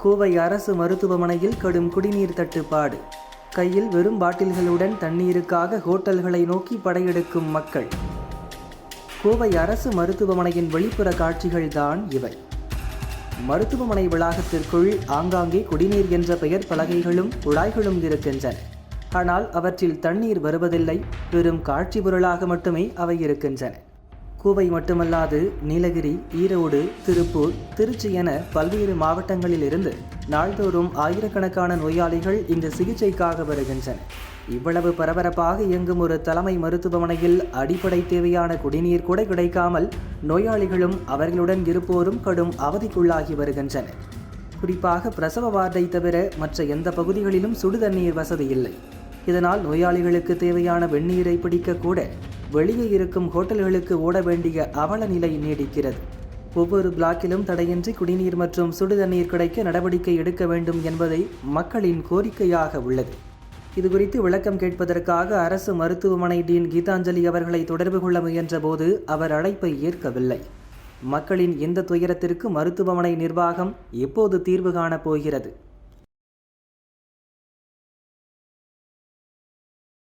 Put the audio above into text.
கோவை அரசு மருத்துவமனையில் கடும் குடிநீர் தட்டுப்பாடு. கையில் வெறும் பாட்டில்களுடன் தண்ணீருக்காக ஹோட்டல்களை நோக்கி படையெடுக்கும் மக்கள். கோவை அரசு மருத்துவமனையின் வெளிப்புற காட்சிகள்தான் இவை. மருத்துவமனை வளாகத்திற்குள் ஆங்காங்கே குடிநீர் என்ற பெயர் பலகைகளும் குழாய்களும் இருக்கின்றன. ஆனால் அவற்றில் தண்ணீர் வருவதில்லை. வெறும் காட்சி பொருளாக மட்டுமே அவை இருக்கின்றன. கோவை மட்டுமல்லாது நீலகிரி, ஈரோடு, திருப்பூர், திருச்சி என பல்வேறு மாவட்டங்களில் இருந்து நாள்தோறும் ஆயிரக்கணக்கான நோயாளிகள் இந்த சிகிச்சைக்காக வருகின்றனர். இவ்வளவு பரபரப்பாக இயங்கும் ஒரு தலைமை மருத்துவமனையில் அடிப்படை தேவையான குடிநீர் கூட கிடைக்காமல் நோயாளிகளும் அவர்களுடன் இருப்போரும் கடும் அவதிக்குள்ளாகி வருகின்றனர். குறிப்பாக பிரசவ வார்டை தவிர மற்ற எந்த பகுதிகளிலும் சுடுதண்ணீர் வசதி இல்லை. இதனால் நோயாளிகளுக்கு தேவையான வெந்நீரை பிடிக்க கூட வெளியே இருக்கும் ஹோட்டல்களுக்கு ஓட வேண்டிய அவல நிலை நீடிக்கிறது. ஒவ்வொரு பிளாக்கிலும் தடையின்றி குடிநீர் மற்றும் சுடுதண்ணீர் கிடைக்க நடவடிக்கை எடுக்க வேண்டும் என்பதை மக்களின் கோரிக்கையாக உள்ளது. இதுகுறித்து விளக்கம் கேட்பதற்காக அரசு மருத்துவமனை டீன் கீதாஞ்சலி அவர்களை தொடர்பு கொள்ள முயன்ற போது அவர் அழைப்பை ஏற்கவில்லை. மக்களின் இந்த துயரத்திற்கு மருத்துவமனை நிர்வாகம் எப்போது தீர்வு காணப் போகிறது?